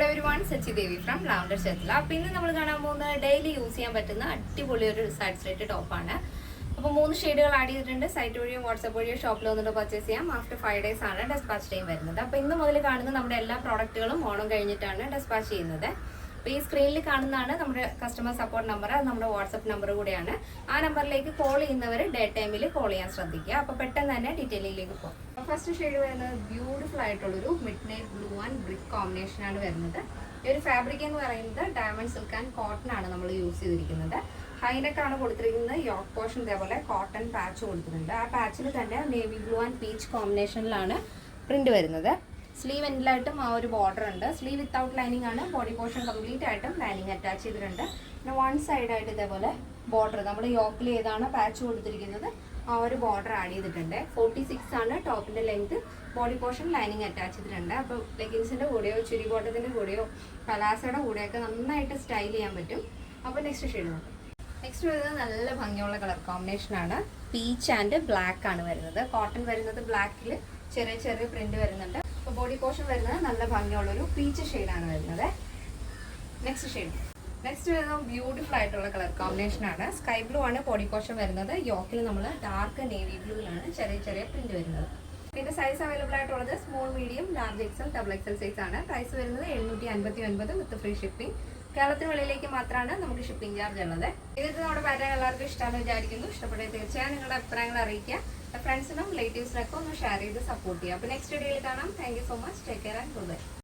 everyone, Sachi Devi from Lavender Chetla. അപ്പോൾ ഇന്ന് നമ്മൾ കാണാൻ പോകുന്ന ഡെയിലി യൂസ് ചെയ്യാൻ പറ്റുന്ന അടിപൊളി ഒരു സൈഡ് സ്ട്രൈറ്റ് ടോപ്പാണ്. അപ്പോൾ 3 ഷെയ്ഡുകൾ ആഡ് ചെയ്തിട്ടുണ്ട്. സൈറ്റ് വഴിയോ വാട്സ്ആപ്പ് വഴിയോ ഷോപ്പിൽ വന്നിട്ട് പർച്ചേസ് ചെയ്യാം. ആഫ്റ്റർ 5 days ആണ് ഡെസ്പാച്ച് ടൈം വരുന്നത്. അപ്പോൾ ഇന്ന് മുതൽ കാണുന്ന നമ്മുടെ എല്ലാ പ്രോഡക്റ്റുകളും ഓണം കഴിഞ്ഞിട്ടാണ് ഡെസ്പാച്ച് ചെയ്യുന്നത്. അപ്പോൾ ഈ സ്ക്രീനിൽ കാണുന്നതാണ് നമ്മുടെ കസ്റ്റമർ സപ്പോർട്ട് നമ്പർ. അത് നമ്മുടെ വാട്സ്ആപ്പ് നമ്പർ കൂടെയാണ്. ആ നമ്പറിലേക്ക് കോൾ ചെയ്യുന്നവർ ഡേ ടൈമിൽ കോൾ ചെയ്യാൻ ശ്രദ്ധിക്കുക. അപ്പോൾ പെട്ടെന്ന് തന്നെ ഡീറ്റെയിലിലേക്ക് പോകും. ഫസ്റ്റ് ഷെയ്ഡ് വരുന്നത് ബ്യൂട്ടിഫുൾ ആയിട്ടുള്ളൊരു mid night blue and brick combination ആണ് വരുന്നത്. ഈ ഒരു ഫാബ്രിക് എന്ന് പറയുന്നത് ഡയമണ്ട് സിൽക്ക് ആൻഡ് കോട്ടൺ ആണ് നമ്മൾ യൂസ് ചെയ്തിരിക്കുന്നത്. ഹൈനെക്ക് ആണ് കൊടുത്തിരിക്കുന്നത്. യോക്ക് പോർഷൻ ഇതേപോലെ കോട്ടൺ പാച്ച് കൊടുത്തിട്ടുണ്ട്. ആ പാച്ചിൽ തന്നെ നേവി ബ്ലൂ ആൻഡ് പീച്ച് കോമ്പിനേഷനിലാണ് പ്രിന്റ് വരുന്നത്. സ്ലീവ് എൻഡിലായിട്ടും ആ ഒരു ബോർഡർ ഉണ്ട്. സ്ലീവ് വിത്തൗട്ട് ലൈനിങ് ആണ്. ബോഡി പോർഷൻ കംപ്ലീറ്റ് ആയിട്ടും ലൈനിങ് അറ്റാച്ച് ചെയ്തിട്ടുണ്ട്. പിന്നെ വൺ സൈഡായിട്ട് ഇതേപോലെ ബോർഡർ നമ്മുടെ യോക്കിൽ ഏതാണ് പാച്ച് കൊടുത്തിരിക്കുന്നത് ആ ഒരു ബോർഡർ ആഡ് ചെയ്തിട്ടുണ്ട്. 46 ആണ് ടോപ്പിന്റെ length. Body portion lining attach ചെയ്തിട്ടുണ്ട്. അപ്പോൾ ലെഗിൻസിന്റെ കൂടെയോ ചുരി ബോട്ടത്തിന്റെ കൂടെയോ പലാസയുടെ കൂടെയൊക്കെ നന്നായിട്ട് സ്റ്റൈൽ ചെയ്യാൻ പറ്റും. അപ്പോൾ നെക്സ്റ്റ് ഷെയ്ഡ് നോക്കാം. നെക്സ്റ്റ് വരുന്നത് നല്ല ഭംഗിയുള്ള കളർ കോമ്പിനേഷൻ ആണ്. പീച്ച് ആൻഡ് ബ്ലാക്ക് ആണ് വരുന്നത്. കോട്ടൺ വരുന്നത് ബ്ലാക്കിൽ ചെറിയ ചെറിയ പ്രിന്റ് വരുന്നുണ്ട്. അപ്പോൾ ബോഡി പോർഷൻ വരുന്നത് നല്ല ഭംഗിയുള്ളൊരു പീച്ച് ഷെയ്ഡാണ് വരുന്നത്. നെക്സ്റ്റ് വരുന്നത് ബ്യൂട്ടിഫുൾ ആയിട്ടുള്ള കളർ കോമ്പിനേഷൻ ആണ്. സ്കൈ ബ്ലൂ ആണ് ബോഡി പോർഷൻ വരുന്നത്. യോക്കിൽ നമ്മൾ ഡാർക്ക് നേവി ബ്ലൂയിലാണ് ചെറിയ ചെറിയ പ്രിന്റ് വരുന്നത്. ഇതിന്റെ സൈസ് അവൈലബിൾ ആയിട്ടുള്ളത് small, medium, large XL, double XL size ആണ്. പ്രൈസ് വരുന്നത് 759 വിത്ത് ഫ്രീ ഷിപ്പിംഗ്. കേരളത്തിന് വെളിയിലേക്ക് മാത്രമാണ് നമുക്ക് ഷിപ്പിംഗ് ചാർജ് ഉള്ളത്. ഇതിൽ നമ്മുടെ പാറ്റേൺ എല്ലാവർക്കും ഇഷ്ടമാണെന്ന് വിചാരിക്കുന്നു. ഇഷ്ടപ്പെട്ടത് തീർച്ചയായും നിങ്ങളുടെ അഭിപ്രായങ്ങൾ അറിയിക്കുക. ഫ്രണ്ട്സിനും റിലേറ്റീവ്സിനൊക്കെ ഒന്ന് ഷെയർ ചെയ്ത് സപ്പോർട്ട് ചെയ്യുക. അപ്പോൾ നെക്സ്റ്റ് വീഡിയോയിൽ കാണാം. Thank you so much. Take care and good bye.